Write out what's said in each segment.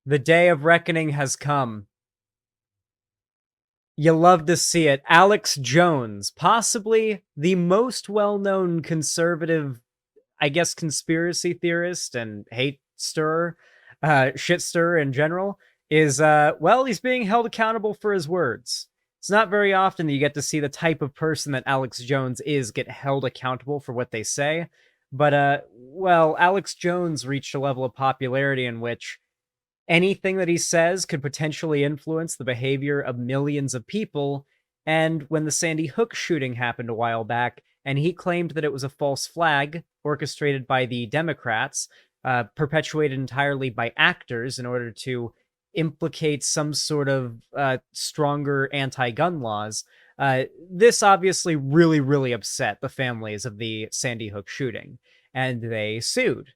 The day of reckoning has come. You love to see it. Alex Jones, possibly the most well-known conservative, I guess, conspiracy theorist and hate stirrer, shit stirrer in general, is, well, he's being held accountable for his words. It's not very often that you get to see the type of person that Alex Jones is get held accountable for what they say. But, well, Alex Jones reached a level of popularity in which anything that he says could potentially influence the behavior of millions of people. And when the Sandy Hook shooting happened a while back, and he claimed that it was a false flag orchestrated by the Democrats, perpetuated entirely by actors in order to implicate some sort of stronger anti-gun laws, this obviously really, really upset the families of the Sandy Hook shooting, and they sued.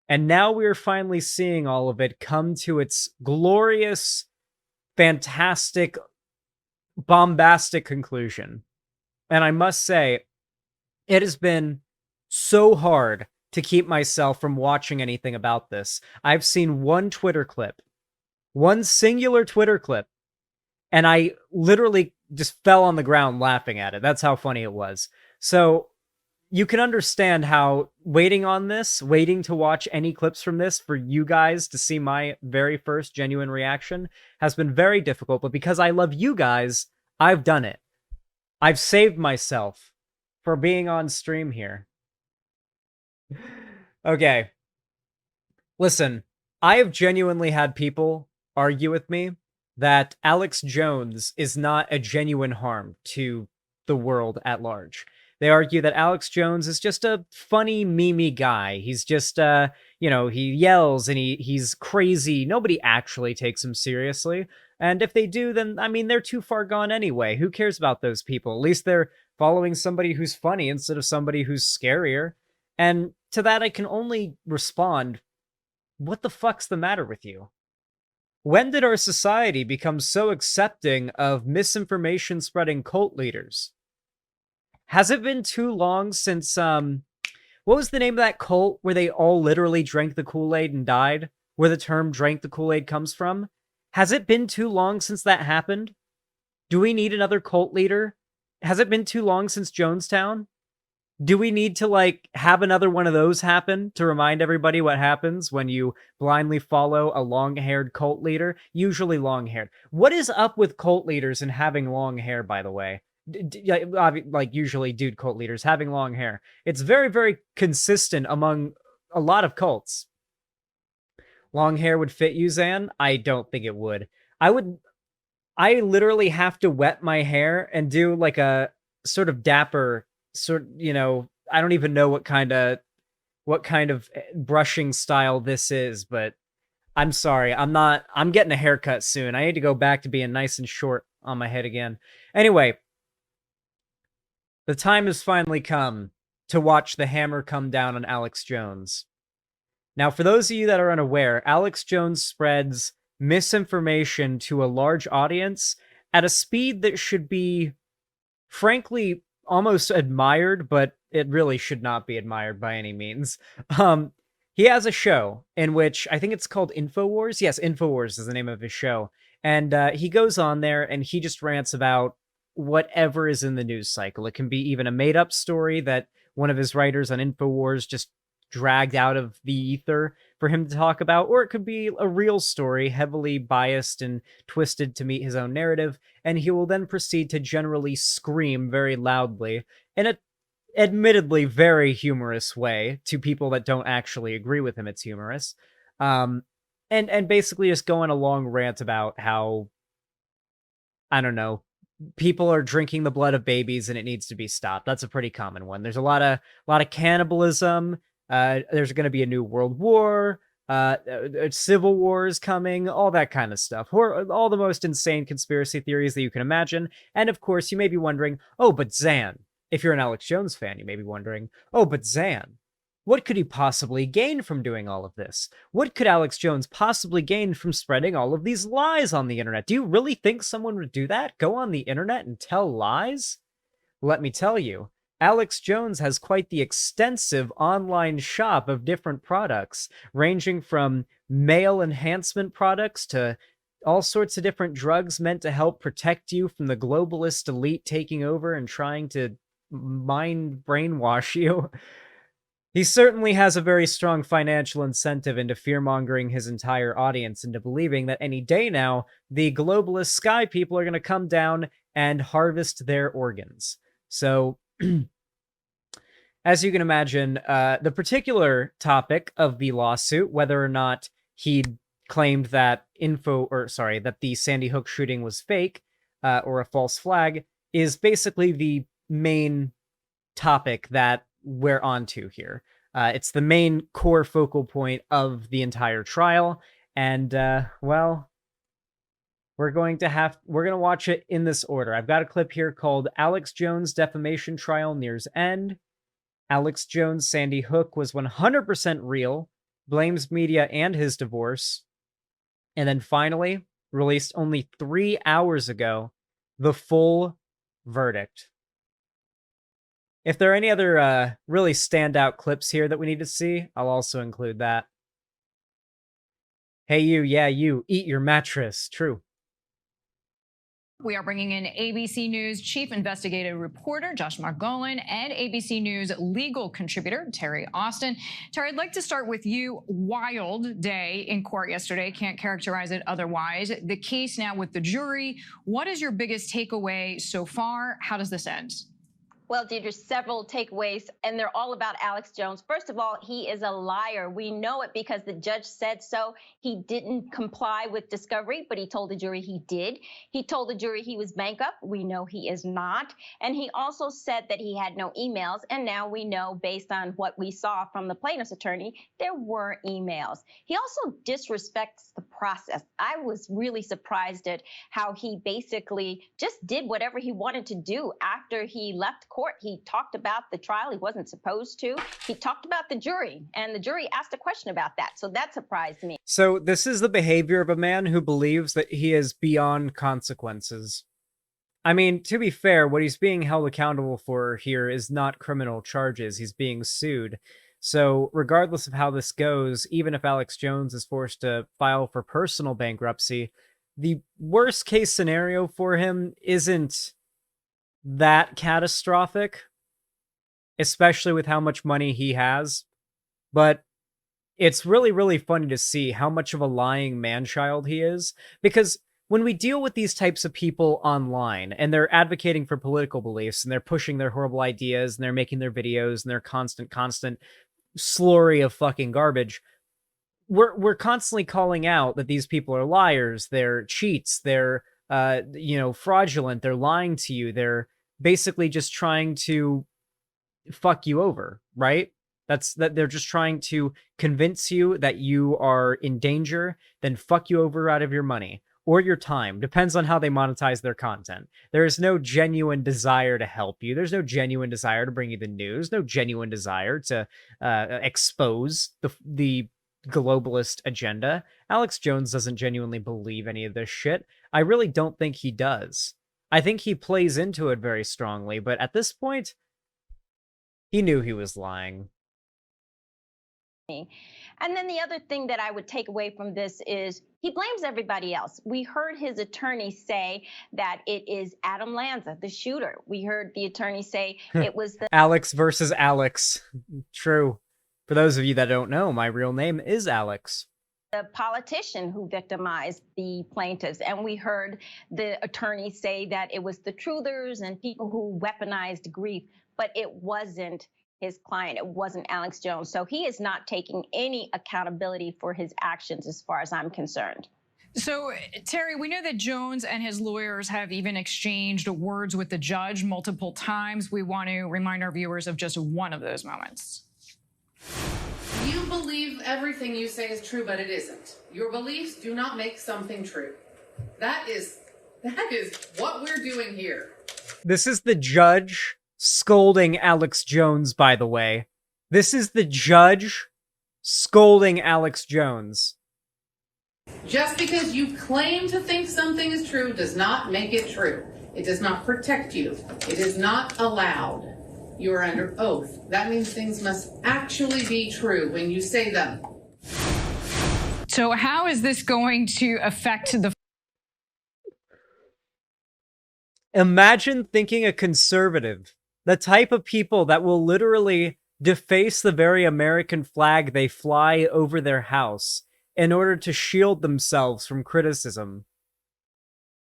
And now we're finally seeing all of it come to its glorious, fantastic, bombastic conclusion. And I must say, it has been so hard to keep myself from watching anything about this. I've seen one Twitter clip, one singular Twitter clip, and I literally just fell on the ground laughing at it. That's how funny it was. So you can understand how waiting on this, waiting to watch any clips from this for you guys to see my very first genuine reaction has been very difficult. But because I love you guys, I've done it. I've saved myself for being on stream here. Okay. Listen, I have genuinely had people argue with me that Alex Jones is not a genuine harm to the world at large. They argue that Alex Jones is just a funny, memey guy. He's just, he yells and he's crazy. Nobody actually takes him seriously. And if they do, then, I mean, they're too far gone anyway. Who cares about those people? At least they're following somebody who's funny instead of somebody who's scarier. And to that, I can only respond, what the fuck's the matter with you? When did our society become so accepting of misinformation spreading cult leaders? Has it been too long since, what was the name of that cult where they all literally drank the Kool-Aid and died? Where the term drank the Kool-Aid comes from? Has it been too long since that happened? Do we need another cult leader? Has it been too long since Jonestown? Do we need to, like, have another one of those happen to remind everybody what happens when you blindly follow a long-haired cult leader? Usually long-haired. What is up with cult leaders and having long hair, by the way? Like, usually dude cult leaders having long hair. It's very, very consistent among a lot of cults. Long hair would fit you, Zan? I don't think it would. I literally have to wet my hair and do, like, a sort of dapper I don't even know what kind of brushing style this is, but I'm sorry. I'm getting a haircut soon. I need to go back to being nice and short on my head again. Anyway, the time has finally come to watch the hammer come down on Alex Jones. Now, for those of you that are unaware, Alex Jones spreads misinformation to a large audience at a speed that should be, frankly, almost admired, but it really should not be admired by any means. He has a show in which I think it's called InfoWars. Yes, InfoWars is the name of his show. And he goes on there and he just rants about whatever is in the news cycle. It can be even a made-up story that one of his writers on InfoWars just dragged out of the ether for him to talk about, or it could be a real story, heavily biased and twisted to meet his own narrative, and he will then proceed to generally scream very loudly in a admittedly very humorous way to people that don't actually agree with him. It's humorous. And basically just go on a long rant about how, I don't know, people are drinking the blood of babies and it needs to be stopped. That's a pretty common one. There's a lot of cannibalism. There's going to be a new world war. Civil wars coming, all that kind of stuff. All the most insane conspiracy theories that you can imagine. And of course, you may be wondering, oh, but Zan, if you're an Alex Jones fan, you may be wondering, oh, but Zan, what could he possibly gain from doing all of this? What could Alex Jones possibly gain from spreading all of these lies on the internet? Do you really think someone would do that? Go on the internet and tell lies? Let me tell you, Alex Jones has quite the extensive online shop of different products, ranging from male enhancement products to all sorts of different drugs meant to help protect you from the globalist elite taking over and trying to mind brainwash you. He certainly has a very strong financial incentive into fear-mongering his entire audience into believing that any day now, the globalist sky people are going to come down and harvest their organs. So, as you can imagine, the particular topic of the lawsuit, whether or not he claimed that that the Sandy Hook shooting was fake or a false flag, is basically the main topic that we're onto here. It's the main core focal point of the entire trial, and well, we're going to watch it in this order. I've got a clip here called Alex Jones Defamation Trial Nears End. Alex Jones' Sandy Hook was 100% real, blames media and his divorce. And then finally, released only 3 hours ago, the full verdict. If there are any other really standout clips here that we need to see, I'll also include that. Hey you, yeah you, eat your mattress. True. We are bringing in ABC News chief investigative reporter Josh Margolin and ABC News legal contributor Terry Austin. Terry, I'd like to start with you. Wild day in court yesterday. Can't characterize it otherwise. The case now with the jury. What is your biggest takeaway so far? How does this end? Well, Deidre, several takeaways, and they're all about Alex Jones. First of all, he is a liar. We know it because the judge said so. He didn't comply with discovery, but he told the jury he did. He told the jury he was bankrupt. We know he is not. And he also said that he had no emails. And now we know, based on what we saw from the plaintiff's attorney, there were emails. He also disrespects the process. I was really surprised at how he basically just did whatever he wanted to do after he left court. He talked about the trial he wasn't supposed to. He talked about the jury, and the jury asked a question about that. So that surprised me. So this is the behavior of a man who believes that he is beyond consequences. I mean, to be fair, what he's being held accountable for here is not criminal charges. He's being sued. So regardless of how this goes, even if Alex Jones is forced to file for personal bankruptcy, the worst case scenario for him isn't that catastrophic, especially with how much money he has. But it's really, really funny to see how much of a lying man-child he is, because when we deal with these types of people online and they're advocating for political beliefs and they're pushing their horrible ideas and they're making their videos and their constant slurry of fucking garbage, we're constantly calling out that these people are liars, they're cheats, they're fraudulent, they're lying to you, they're basically just trying to fuck you over, right? That they're just trying to convince you that you are in danger, then fuck you over out of your money or your time. Depends on how they monetize their content. There is no genuine desire to help you. There's no genuine desire to bring you the news. No genuine desire to expose the globalist agenda. Alex Jones doesn't genuinely believe any of this shit. I really don't think he does. I think he plays into it very strongly, but at this point, he knew he was lying. And then the other thing that I would take away from this is he blames everybody else. We heard his attorney say that it is Adam Lanza, the shooter. We heard the attorney say it was the Alex versus Alex. True. For those of you that don't know, my real name is Alex. The politician who victimized the plaintiffs. And we heard the attorney say that it was the truthers and people who weaponized grief, but it wasn't his client. It wasn't Alex Jones. So he is not taking any accountability for his actions as far as I'm concerned. So, Terry, we know that Jones and his lawyers have even exchanged words with the judge multiple times. We want to remind our viewers of just one of those moments. You believe everything you say is true, but it isn't. Your beliefs do not make something true. That is what we're doing here. This is the judge scolding Alex Jones, by the way. This is the judge scolding Alex Jones. Just because you claim to think something is true does not make it true. It does not protect you. It is not allowed. You are under oath. That means things must actually be true when you say them. So how is this going to affect the... Imagine thinking a conservative, the type of people that will literally deface the very American flag they fly over their house in order to shield themselves from criticism.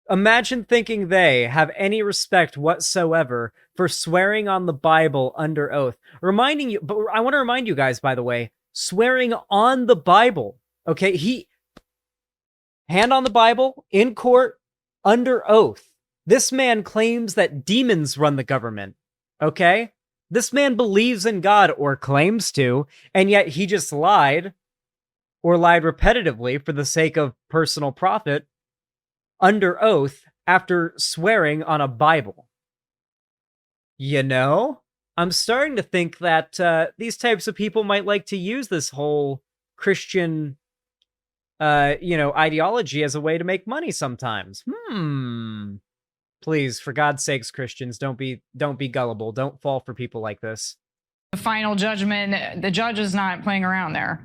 Imagine thinking they have any respect whatsoever for swearing on the Bible under oath. Reminding you, but I want to remind you guys, by the way, swearing on the Bible. Okay, hand on the Bible, in court, under oath. This man claims that demons run the government, okay? This man believes in God, or claims to, and yet he just lied, or lied repetitively for the sake of personal profit, under oath after swearing on a Bible. You know? I'm starting to think that these types of people might like to use this whole Christian, ideology as a way to make money sometimes. Please, for God's sakes, Christians, don't be gullible. Don't fall for people like this. The final judgment, the judge is not playing around there.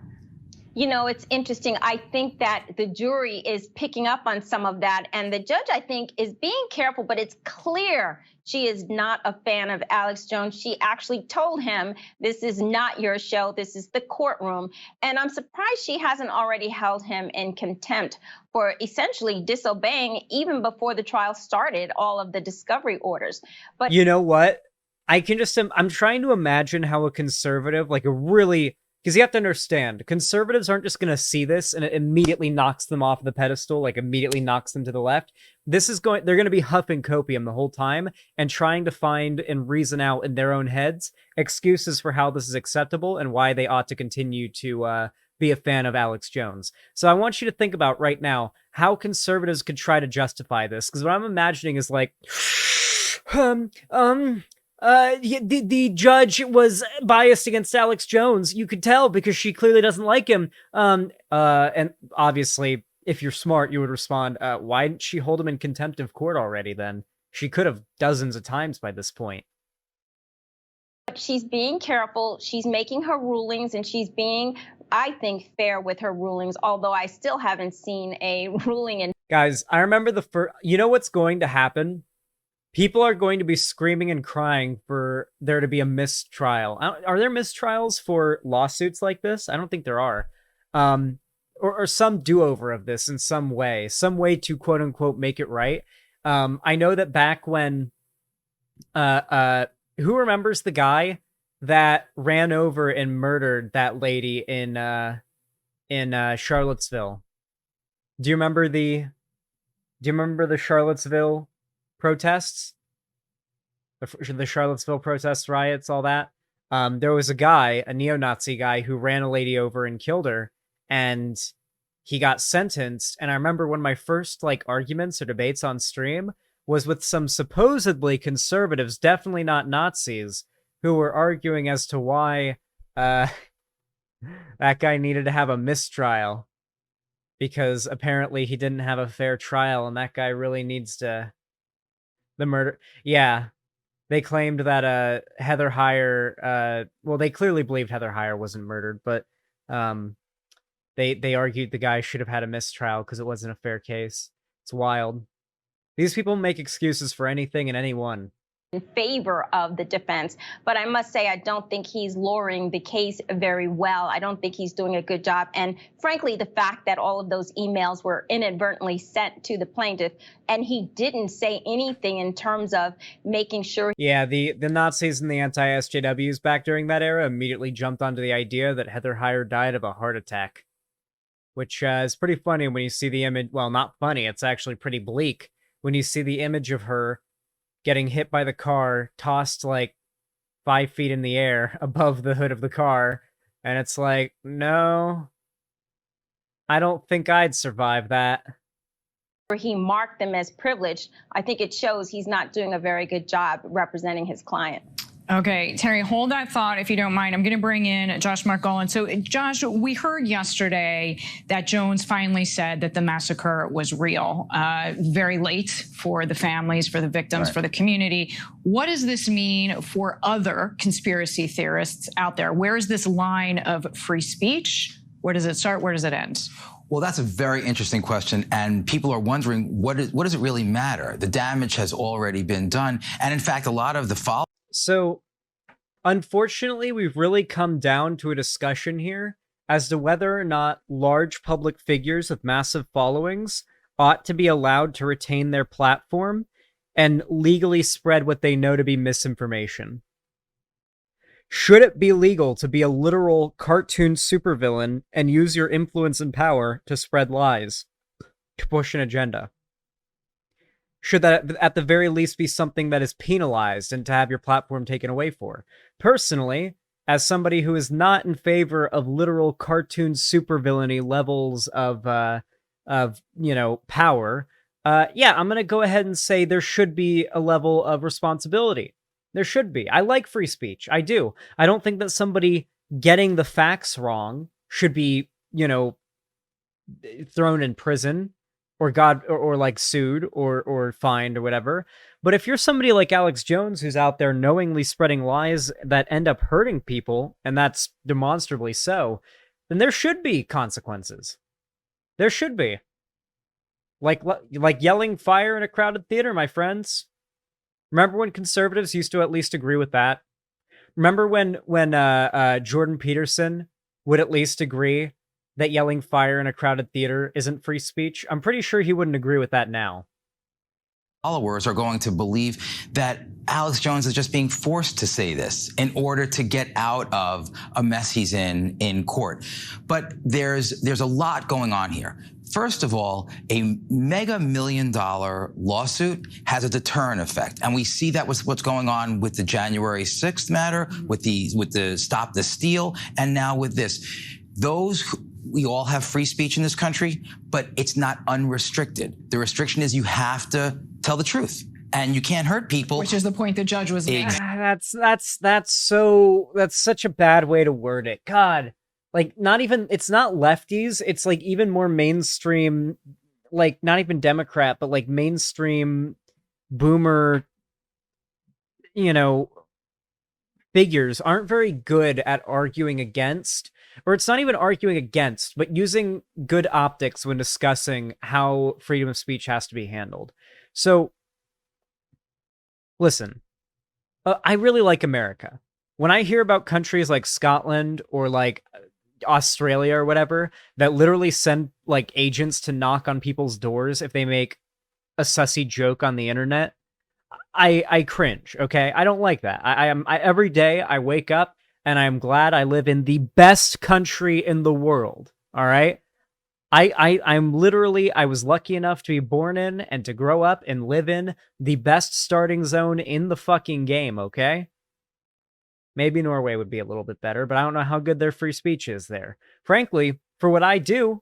You know, it's interesting. I think that the jury is picking up on some of that. And the judge, I think, is being careful, but it's clear she is not a fan of Alex Jones. She actually told him, this is not your show. This is the courtroom. And I'm surprised she hasn't already held him in contempt for essentially disobeying, even before the trial started, all of the discovery orders. But you know what? I'm trying to imagine how a conservative, like a really... Because you have to understand, conservatives aren't just going to see this and it immediately knocks them off the pedestal, like immediately knocks them to the left. They're going to be huffing copium the whole time and trying to find and reason out in their own heads excuses for how this is acceptable and why they ought to continue to be a fan of Alex Jones. So I want you to think about right now how conservatives could try to justify this. Because what I'm imagining is like, the judge was biased against Alex Jones. You could tell because she clearly doesn't like him. And obviously, if you're smart, you would respond, why didn't she hold him in contempt of court already then? She could have dozens of times by this point. She's being careful. She's making her rulings, and she's being, I think, fair with her rulings, although I still haven't seen a ruling. Guys, I remember you know what's going to happen? People are going to be screaming and crying for there to be a mistrial. Are there mistrials for lawsuits like this? I don't think there are. Or some do-over of this in some way to quote-unquote make it right. I know that back when... who remembers the guy that ran over and murdered that lady in Charlottesville? Do you remember the Charlottesville protests, the Charlottesville protests, riots, all that? There was a neo-Nazi guy who ran a lady over and killed her, and he got sentenced. And I remember one of my first arguments or debates on stream was with some supposedly conservatives, definitely not Nazis, who were arguing as to why that guy needed to have a mistrial, because apparently he didn't have a fair trial, and that guy really needs to... The murder... Yeah. They claimed that Heather Heyer... well, they clearly believed Heather Heyer wasn't murdered, but they argued the guy should have had a mistrial because it wasn't a fair case. It's wild. These people make excuses for anything and anyone. In favor of the defense, but I must say I don't think he's lawyering the case very well. I don't think he's doing a good job, and frankly, the fact that all of those emails were inadvertently sent to the plaintiff, and he didn't say anything in terms of making sure... Yeah, the Nazis and the anti-SJWs back during that era immediately jumped onto the idea that Heather Heyer died of a heart attack, which is pretty funny when you see the image. Well, not funny, it's actually pretty bleak when you see the image of her getting hit by the car, tossed 5 feet in the air above the hood of the car. And it's like, no, I don't think I'd survive that. He marked them as privileged. I think it shows he's not doing a very good job representing his client. Okay, Terry, hold that thought if you don't mind. I'm going to bring in Josh Margolin. So, Josh, we heard yesterday that Jones finally said that the massacre was real. Very late for the families, for the victims, for the community. What does this mean for other conspiracy theorists out there? Where is this line of free speech? Where does it start? Where does it end? Well, that's a very interesting question, and people are wondering what does it really matter? The damage has already been done, and in fact, a lot of the follow. So, unfortunately, we've really come down to a discussion here as to whether or not large public figures with massive followings ought to be allowed to retain their platform and legally spread what they know to be misinformation. Should it be legal to be a literal cartoon supervillain and use your influence and power to spread lies, to push an agenda? Should that at the very least be something that is penalized and to have your platform taken away for? Personally, as somebody who is not in favor of literal cartoon supervillainy levels of power, yeah, I'm gonna go ahead and say there should be a level of responsibility. There should be. I like free speech. I do. I don't think that somebody getting the facts wrong should be, thrown in prison or like sued or fined or whatever. But if you're somebody like Alex Jones who's out there knowingly spreading lies that end up hurting people, and that's demonstrably so, then there should be consequences. There should be. Like yelling fire in a crowded theater, my friends. Remember when conservatives used to at least agree with that? Remember when Jordan Peterson would at least agree that yelling fire in a crowded theater isn't free speech? I'm pretty sure he wouldn't agree with that now. Followers are going to believe that Alex Jones is just being forced to say this in order to get out of a mess he's in court. But there's a lot going on here. First of all, a mega $1 million lawsuit has a deterrent effect. And we see that was what's going on with the January 6th matter, with the Stop the Steal, and now with this. We all have free speech in this country, but it's not unrestricted. The restriction is you have to tell the truth. And you can't hurt people. Which is the point the judge was making. That's such a bad way to word it. God. Like, it's not lefties, it's like even more mainstream, like not even Democrat, but like mainstream boomer, figures aren't very good at arguing against, or it's not even arguing against, but using good optics when discussing how freedom of speech has to be handled. So, listen, I really like America. When I hear about countries like Scotland or like Australia or whatever that literally send like agents to knock on people's doors if they make a sussy joke on the internet, I cringe. Okay, I don't like that. I every day I wake up and I'm glad I live in the best country in the world. All right, I'm literally, I was lucky enough to be born in and to grow up and live in the best starting zone in the fucking game. Okay. Maybe Norway would be a little bit better, but I don't know how good their free speech is there. Frankly, for what I do,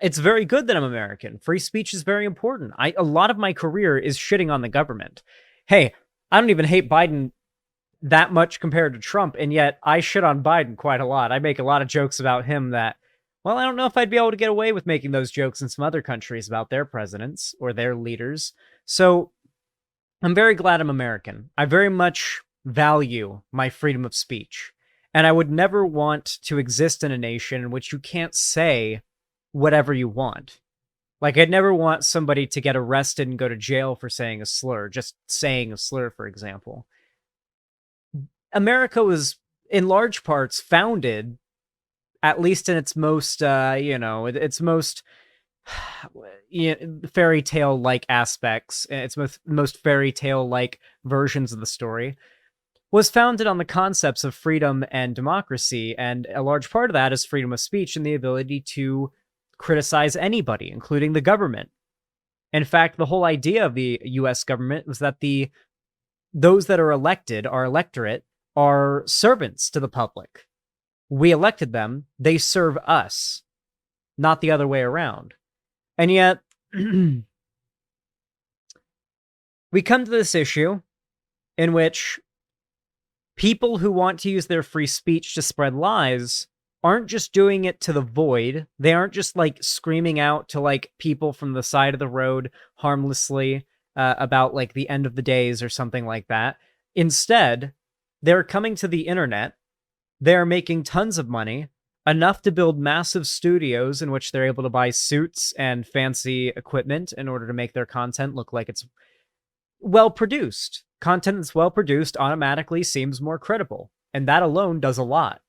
it's very good that I'm American. Free speech is very important. A lot of my career is shitting on the government. Hey, I don't even hate Biden that much compared to Trump, and yet I shit on Biden quite a lot. I make a lot of jokes about him that, well, I don't know if I'd be able to get away with making those jokes in some other countries about their presidents or their leaders. So I'm very glad I'm American. I very much value my freedom of speech. And I would never want to exist in a nation in which you can't say whatever you want. Like, I'd never want somebody to get arrested and go to jail for saying a slur, just saying a slur, for example. America was, in large parts, founded, at least in its most, its most fairy tale-like aspects, its most fairy tale-like versions of the story, was founded on the concepts of freedom and democracy, and a large part of that is freedom of speech and the ability to criticize anybody, including the government. In fact, the whole idea of the U.S. government was that those that are elected, our electorate, are servants to the public. We elected them, they serve us, not the other way around. And yet, we come to this issue in which people who want to use their free speech to spread lies aren't just doing it to the void. They aren't just like screaming out to like people from the side of the road harmlessly about like the end of the days or something like that. Instead, they're coming to the internet. They're making tons of money enough to build massive studios in which they're able to buy suits and fancy equipment in order to make their content look like it's well produced. Content that's well produced automatically seems more credible, and that alone does a lot.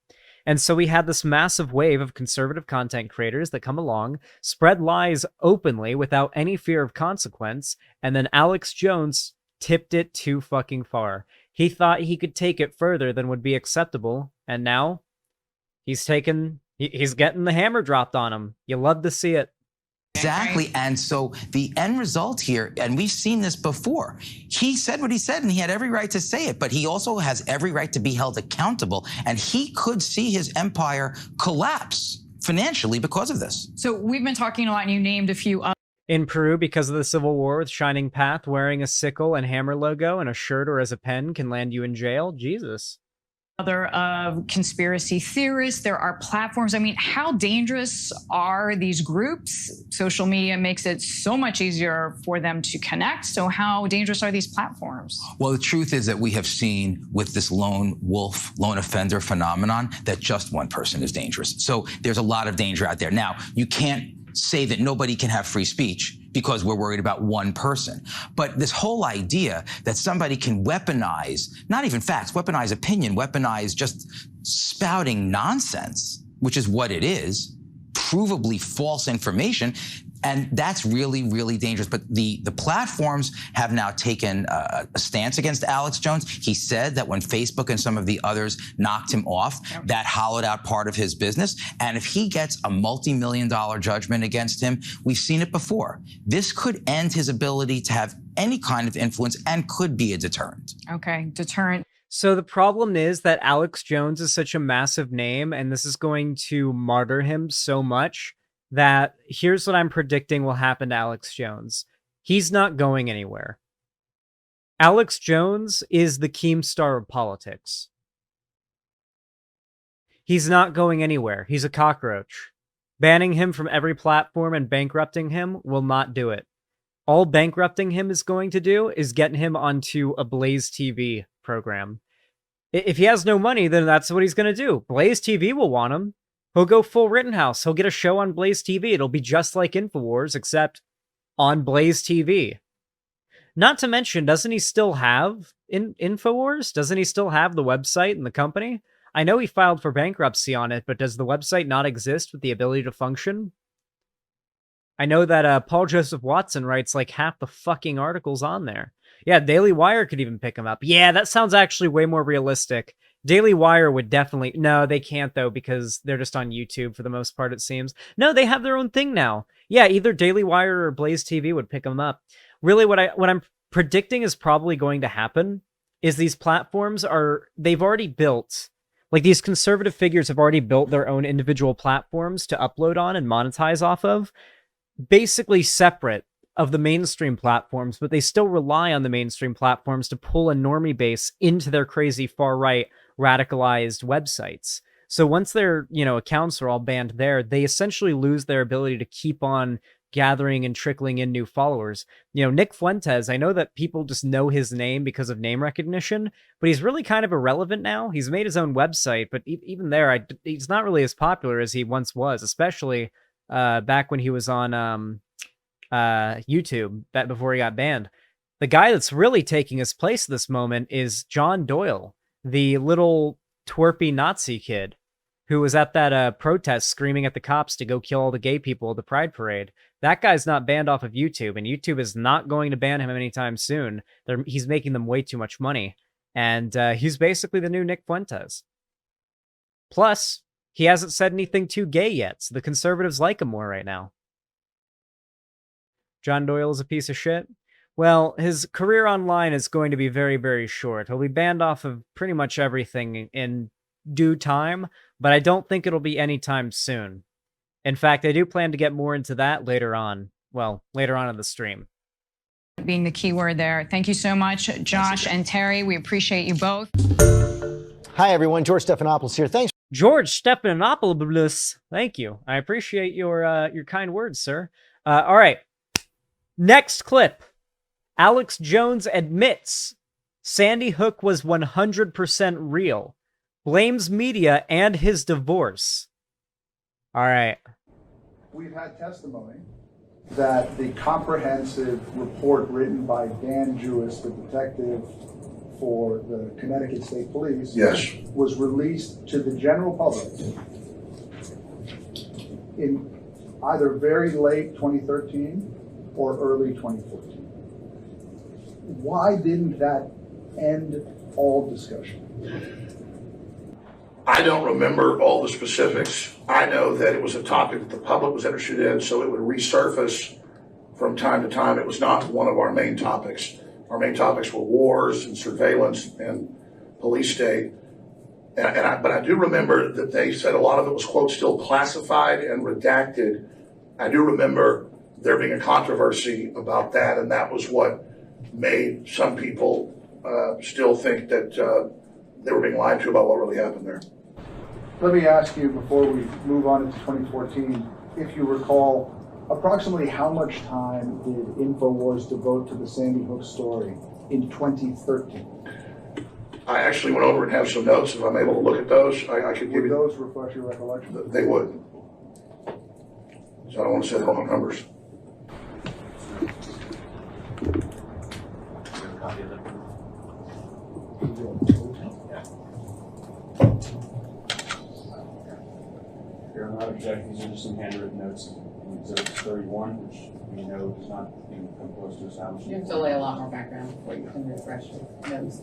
And so we had this massive wave of conservative content creators that come along, spread lies openly without any fear of consequence, and then Alex Jones tipped it too fucking far. He thought he could take it further than would be acceptable, and now he's getting the hammer dropped on him. You love to see it. Exactly. And so the end result here, and we've seen this before, he said what he said and he had every right to say it, but he also has every right to be held accountable. And he could see his empire collapse financially because of this. So we've been talking a lot, and you named a few In Peru, because of the civil war with Shining Path, wearing a sickle and hammer logo and a shirt or as a pen can land you in jail. Jesus. other conspiracy theorists. There are platforms. I mean, how dangerous are these groups? Social media makes it so much easier for them to connect. So how dangerous are these platforms? Well, the truth is that we have seen with this lone wolf, lone offender phenomenon that just one person is dangerous. So there's a lot of danger out there. Now, you can't say that nobody can have free speech because we're worried about one person. But this whole idea that somebody can weaponize, not even facts, weaponize opinion, weaponize just spouting nonsense, which is what it is, provably false information, and that's really, really dangerous. But the platforms have now taken a stance against Alex Jones. He said that when Facebook and some of the others knocked him off, that hollowed out part of his business. And if he gets a multi-million-dollar judgment against him, we've seen it before. This could end his ability to have any kind of influence and could be a deterrent. Okay, deterrent. So the problem is that Alex Jones is such a massive name, and this is going to martyr him so much that here's what I'm predicting will happen to Alex Jones. He's not going anywhere. Alex Jones is the Keemstar of politics. He's not going anywhere. He's a cockroach. Banning him from every platform and bankrupting him will not do it. All bankrupting him is going to do is get him onto a Blaze TV program. If he has no money, then that's what he's going to do. Blaze TV will want him. He'll go full Rittenhouse. He'll get a show on Blaze TV. It'll be just like InfoWars, except on Blaze TV. Not to mention, doesn't he still have InfoWars? Doesn't he still have the website and the company? I know he filed for bankruptcy on it, but does the website not exist with the ability to function? I know that Paul Joseph Watson writes like half the fucking articles on there. Yeah, Daily Wire could even pick him up. Yeah, that sounds actually way more realistic. Daily Wire would definitely... No, they can't, though, because they're just on YouTube for the most part, it seems. No, they have their own thing now. Yeah, either Daily Wire or Blaze TV would pick them up. Really, what I'm predicting is probably going to happen is these platforms are... They've already built... Like, these conservative figures have already built their own individual platforms to upload on and monetize off of, basically separate of the mainstream platforms, but they still rely on the mainstream platforms to pull a normie base into their crazy far-right radicalized websites. So once their, accounts are all banned there, they essentially lose their ability to keep on gathering and trickling in new followers. Nick Fuentes, I know that people just know his name because of name recognition, but he's really kind of irrelevant now. He's made his own website, but even there, he's not really as popular as he once was, especially back when he was on YouTube, before he got banned. The guy that's really taking his place at this moment is John Doyle, the little twerpy Nazi kid who was at that protest screaming at the cops to go kill all the gay people at the Pride Parade. That guy's not banned off of YouTube, and YouTube is not going to ban him anytime soon. He's making them way too much money, and he's basically the new Nick Fuentes. Plus, he hasn't said anything too gay yet, so the conservatives like him more right now. John Doyle is a piece of shit. Well, his career online is going to be very, very short. He'll be banned off of pretty much everything in due time, but I don't think it'll be anytime soon. In fact, I do plan to get more into that later on. Well, later on in the stream. Being the key word there. Thank you so much, Josh and Terry. We appreciate you both. Hi, everyone. George Stephanopoulos here. Thanks. George Stephanopoulos. Thank you. I appreciate your kind words, sir. All right. Next clip. Alex Jones admits Sandy Hook was 100% real. Blames media and his divorce. All right. We've had testimony that the comprehensive report written by Dan Jewis, the detective for the Connecticut State Police, Yes. was released to the general public in either very late 2013 or early 2014. Why didn't that end all discussion? I don't remember all the specifics. I know that it was a topic that the public was interested in, so it would resurface from time to time. It was not one of our main topics. Our main topics were wars and surveillance and police state. But I do remember that they said a lot of it was, quote, still classified and redacted. I do remember there being a controversy about that, and that was what made some people still think that they were being lied to about what really happened there. Let me ask you, before we move on into 2014, if you recall, approximately how much time did InfoWars devote to the Sandy Hook story in 2013? I actually went over and have some notes. If I'm able to look at those, I could give Would you those refresh your recollection? They would. So I don't want to say the wrong numbers. You're not objecting, these are just some handwritten notes in Exhibit 31, which we know does not even come close to establishing. You have to lay a lot more background before you can refresh your notes.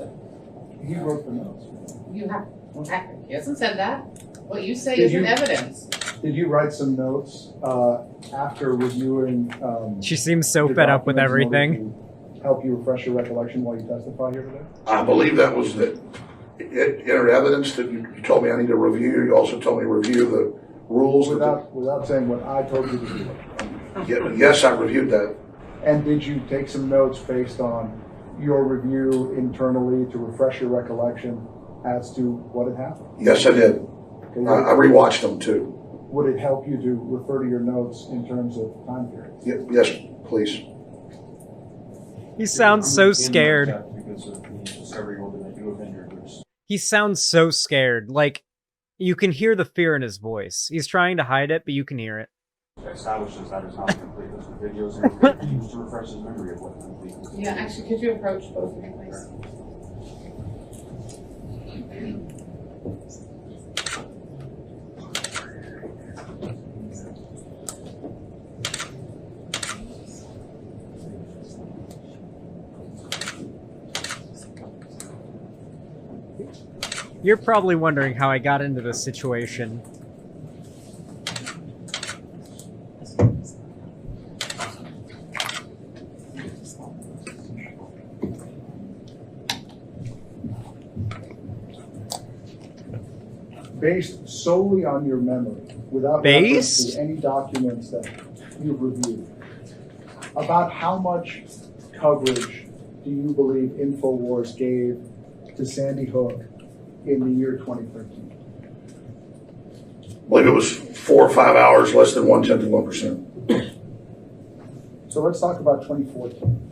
He wrote the notes. You have, he hasn't said that. What you say Did isn't you- evidence. Did you write some notes after reviewing? She seems so the fed up with documents in order everything. to help you refresh your recollection while you testify here today? I believe that was it entered evidence that you told me I need to review. You also told me to review the rules. Without saying what I told you to do. Yes, I reviewed that. And did you take some notes based on your review internally to refresh your recollection as to what had happened? Yes, I did. Okay, I rewatched them too. Would it help you to refer to your notes in terms of time period? Yes, please. He sounds so scared. Because of the discovery order that you have introduced. He sounds so scared. Like, you can hear the fear in his voice. He's trying to hide it, but you can hear it. Establishes that is not complete. Those are videos and used to refresh his memory of what complete is. Yeah, actually, could you approach both of me, please? You're probably wondering how I got into this situation. Based solely on your memory, without reference to any documents that you've reviewed, about how much coverage do you believe InfoWars gave to Sandy Hook in the year 2013? I believe it was 4 or 5 hours, less than 1/10 of 1%. So let's talk about 2014.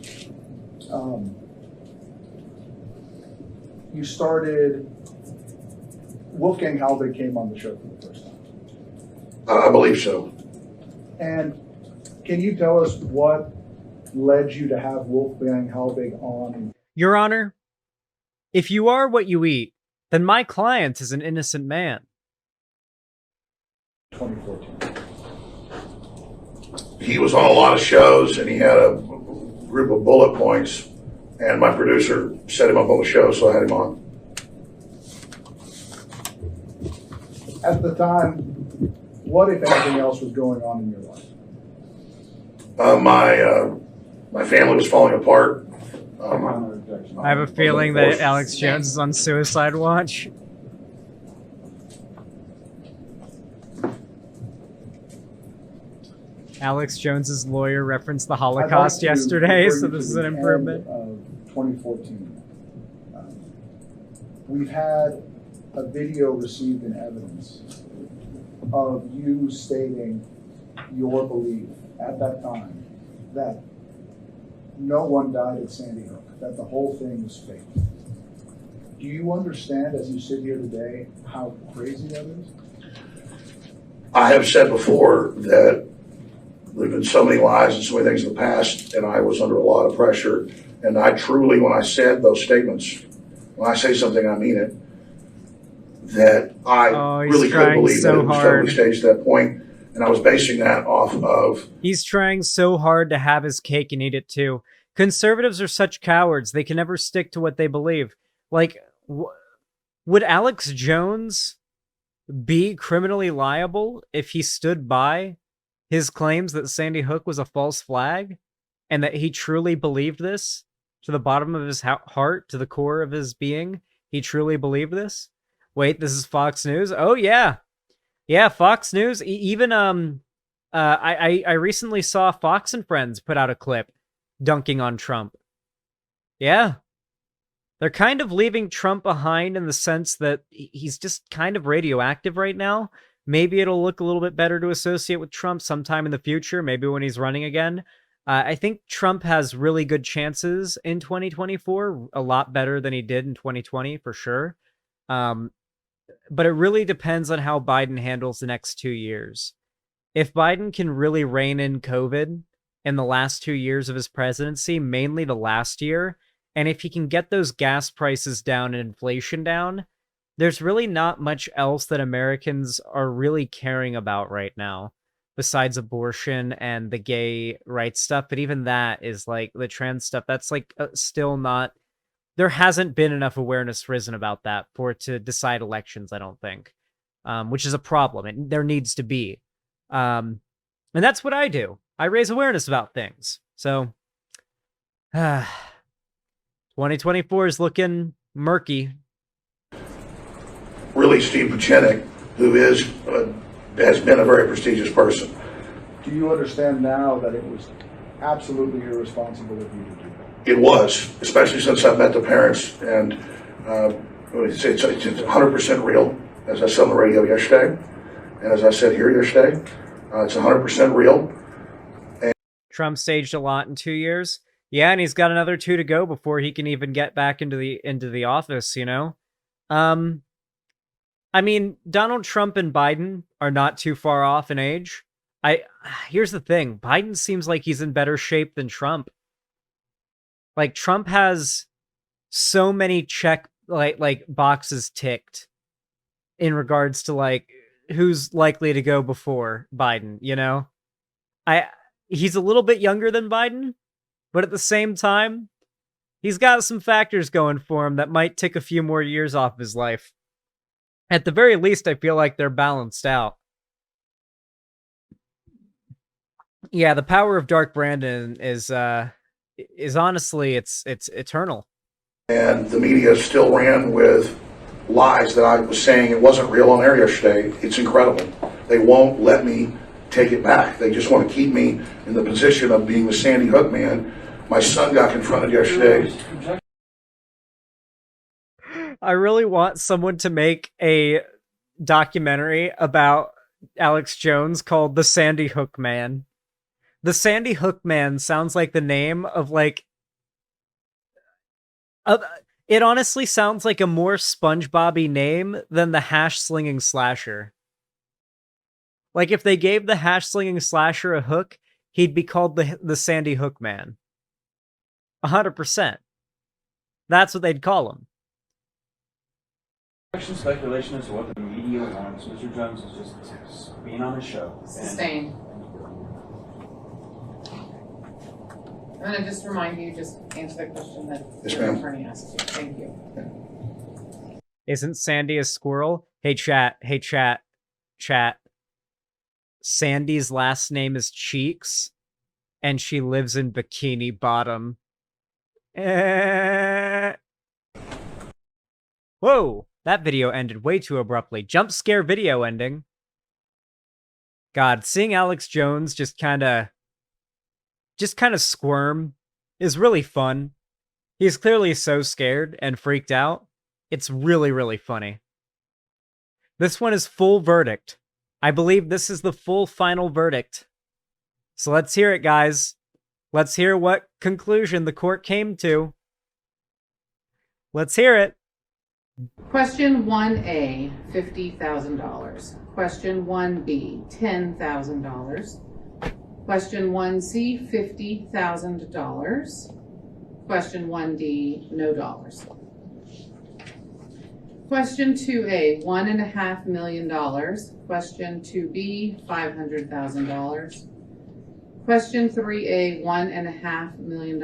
You started, Wolfgang Halbig came on the show for the first time. I believe so. And can you tell us what led you to have Wolfgang Halbig on? Your Honor, if you are what you eat, then my client is an innocent man. 2014. He was on a lot of shows and he had a group of bullet points, and my producer set him up on the show, so I had him on. At the time, what, if anything else, was going on in your life? My family was falling apart. I have a feeling that Alex Jones is on suicide watch. Alex Jones's lawyer referenced the Holocaust yesterday, so this is an improvement. Of 2014, we've had a video received in evidence of you stating your belief at that time that no one died at Sandy Hook, that the whole thing was fake. Do you understand, as you sit here today, how crazy that is? I have said before that there have been so many lies and so many things in the past, and I was under a lot of pressure. And I truly, when I said those statements, when I say something, I mean it, that I really could believe that it was totally staged at that point. And I was basing that off of... He's trying so hard to have his cake and eat it too. Conservatives are such cowards. They can never stick to what they believe. Like, would Alex Jones be criminally liable if he stood by his claims that Sandy Hook was a false flag and that he truly believed this to the bottom of his heart, to the core of his being? He truly believed this? Wait, this is Fox News? Oh, yeah. Yeah, Fox News. Even, I recently saw Fox and Friends put out a clip dunking on Trump. Yeah. They're kind of leaving Trump behind in the sense that he's just kind of radioactive right now. Maybe it'll look a little bit better to associate with Trump sometime in the future, maybe when he's running again. I think Trump has really good chances in 2024, a lot better than he did in 2020, for sure. But it really depends on how Biden handles the next 2 years. If Biden can really rein in COVID in the last 2 years of his presidency, mainly the last year, and if he can get those gas prices down and inflation down, there's really not much else that Americans are really caring about right now, besides abortion and the gay rights stuff. But even that is like the trans stuff. That's like still not, there hasn't been enough awareness risen about that for it to decide elections, I don't think, which is a problem. And there needs to be. And that's what I do. I raise awareness about things. So, 2024 is looking murky. Really, Steve Buchanan, who has been a very prestigious person. Do you understand now that it was absolutely irresponsible of you to do that? It was, especially since I've met the parents, and it's 100% real, as I said on the radio yesterday, and as I said here yesterday, it's 100% real. And Trump staged a lot in 2 years. Yeah, and he's got another 2 to go before he can even get back into the office, you know? I mean, Donald Trump and Biden are not too far off in age. Here's the thing. Biden seems like he's in better shape than Trump. Like, Trump has so many check boxes ticked in regards to like who's likely to go before Biden, you know? He's a little bit younger than Biden, but at the same time, he's got some factors going for him that might take a few more years off his life. At the very least, I feel like they're balanced out. Yeah, the power of Dark Brandon is honestly, it's eternal. And the media still ran with lies that I was saying it wasn't real on air yesterday. It's incredible. They won't let me take it back. They just want to keep me in the position of being the Sandy Hook man. My son got confronted yesterday. I really want someone to make a documentary about Alex Jones called The Sandy Hook Man. The Sandy Hook Man sounds like the name of like... it honestly sounds like a more SpongeBob-y name than the hash-slinging slasher. Like, if they gave the hash-slinging slasher a hook, he'd be called the Sandy Hook Man. 100%. That's what they'd call him. Speculation as to what the media wants. Mr. Jones is just being on the show. Sustained. I'm going to just remind you, just answer the question that your attorney asked you. Thank you. Isn't Sandy a squirrel? Hey, chat. Sandy's last name is Cheeks, and she lives in Bikini Bottom. Whoa, that video ended way too abruptly. Jump scare video ending. God, seeing Alex Jones just kind of squirm is really fun. He's clearly so scared and freaked out. It's really, really funny. This one is full verdict. I believe this is the full final verdict. So let's hear it, guys. Let's hear what conclusion the court came to. Let's hear it. Question 1A, $50,000. Question 1B, $10,000. Question 1C, $50,000. Question 1D, no dollars. Question 2A, $1.5 million. Question 2B, $500,000. Question 3A, $1.5 million.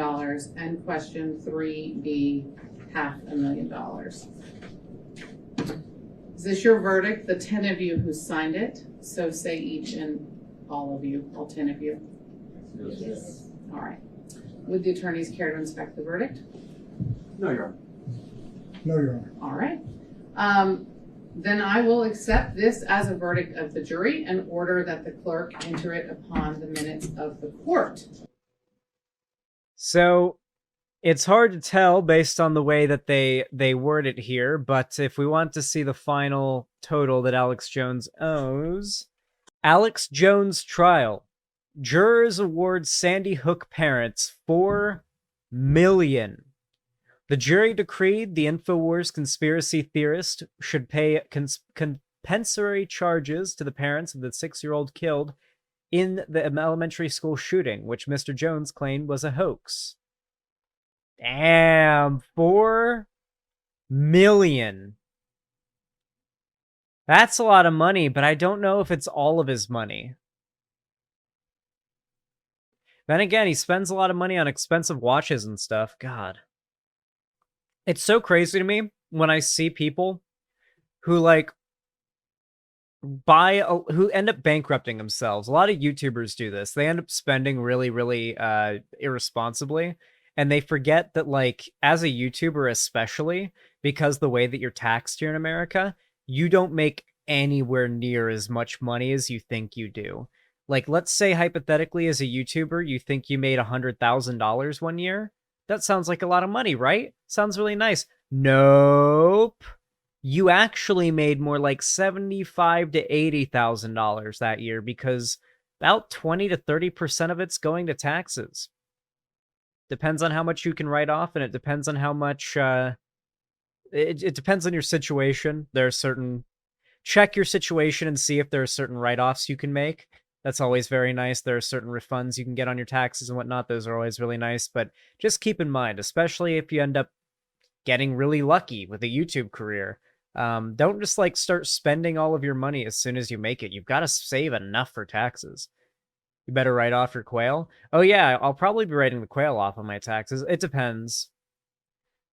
And question 3B, $500,000. Is this your verdict, the 10 of you who signed it? So say each and all of you, all 10 of you. Yes. All right. Would the attorneys care to inspect the verdict? No, Your Honor. No, Your Honor. All right. Then I will accept this as a verdict of the jury and order that the clerk enter it upon the minutes of the court. So it's hard to tell based on the way that they word it here, but if we want to see the final total that Alex Jones owes, Alex Jones trial. Jurors award Sandy Hook parents $4 million. The jury decreed the InfoWars conspiracy theorist should pay compensatory charges to the parents of the 6-year-old killed in the elementary school shooting, which Mr. Jones claimed was a hoax. Damn, $4 million. That's a lot of money, but I don't know if it's all of his money. Then again, he spends a lot of money on expensive watches and stuff. God. It's so crazy to me when I see people who like who end up bankrupting themselves. A lot of YouTubers do this. They end up spending really, really irresponsibly. And they forget that, like, as a YouTuber especially, because the way that you're taxed here in America, you don't make anywhere near as much money as you think you do. Like, let's say hypothetically as a YouTuber, you think you made $100,000 one year. That sounds like a lot of money, right? Sounds really nice. Nope. You actually made more like $75,000 to $80,000 that year because about 20 to 30% of it's going to taxes. Depends on how much you can write off, and it depends on how much it depends on your situation. There are certain check your situation and see if there are certain write-offs you can make. That's always very nice. There are certain refunds you can get on your taxes and whatnot. Those are always really nice. But just keep in mind, especially if you end up getting really lucky with a YouTube career, don't just like start spending all of your money as soon as you make it. You've got to save enough for taxes. You better write off your quail. Oh yeah, I'll probably be writing the quail off on my taxes. It depends.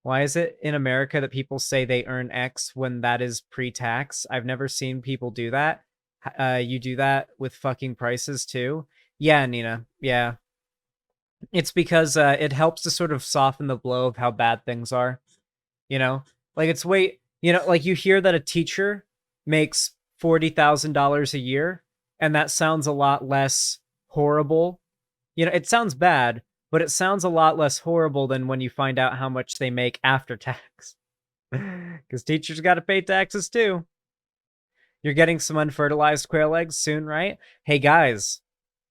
Why is it in America that people say they earn X when that is pre-tax? I've never seen people do that. You do that with fucking prices too? Yeah, Nina. Yeah. It's because it helps to sort of soften the blow of how bad things are. You know? Like, it's like you hear that a teacher makes $40,000 a year, and that sounds a lot less horrible. It sounds bad, but it sounds a lot less horrible than when you find out how much they make after tax. Because teachers got to pay taxes too. You're getting some unfertilized quail eggs soon, right? Hey guys,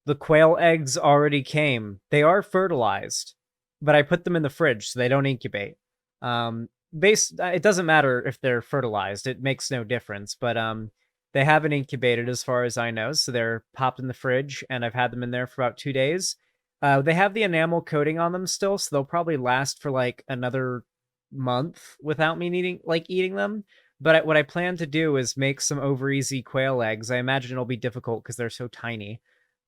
the quail eggs already came. They are fertilized, but I put them in the fridge so they don't incubate. It doesn't matter if they're fertilized. It makes no difference, but they haven't incubated as far as I know, so they're popped in the fridge, and I've had them in there for about 2 days. They have the enamel coating on them still, so they'll probably last for like another month without me eating them. But what I plan to do is make some over easy quail eggs. I imagine it'll be difficult because they're so tiny.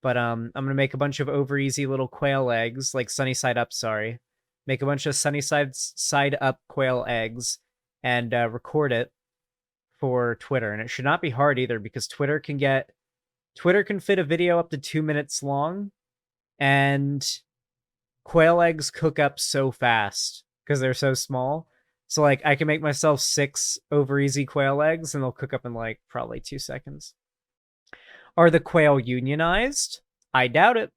But I'm gonna make a bunch of over easy little quail eggs, like sunny side up, sorry. Make a bunch of sunny side up quail eggs and record it for Twitter. And it should not be hard either because Twitter can fit a video up to 2 minutes long, and quail eggs cook up so fast because they're so small. So, like, I can make myself 6 over easy quail eggs, and they'll cook up in, like, probably 2 seconds. Are the quail unionized? I doubt it.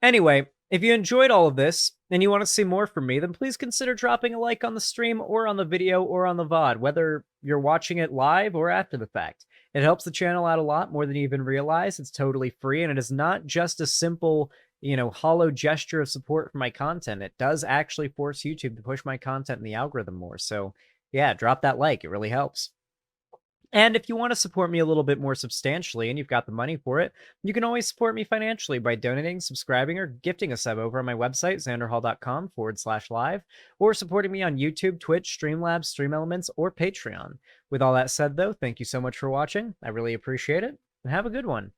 Anyway, if you enjoyed all of this, and you want to see more from me, then please consider dropping a like on the stream, or on the video, or on the VOD, whether you're watching it live or after the fact. It helps the channel out a lot, more than you even realize. It's totally free, and it is not just a simple, hollow gesture of support for my content. It does actually force YouTube to push my content in the algorithm more. So yeah, drop that like. It really helps. And if you want to support me a little bit more substantially and you've got the money for it, you can always support me financially by donating, subscribing, or gifting a sub over on my website, xanderhall.com/live, or supporting me on YouTube, Twitch, Streamlabs, Stream Elements, or Patreon. With all that said, though, thank you so much for watching. I really appreciate it, and have a good one.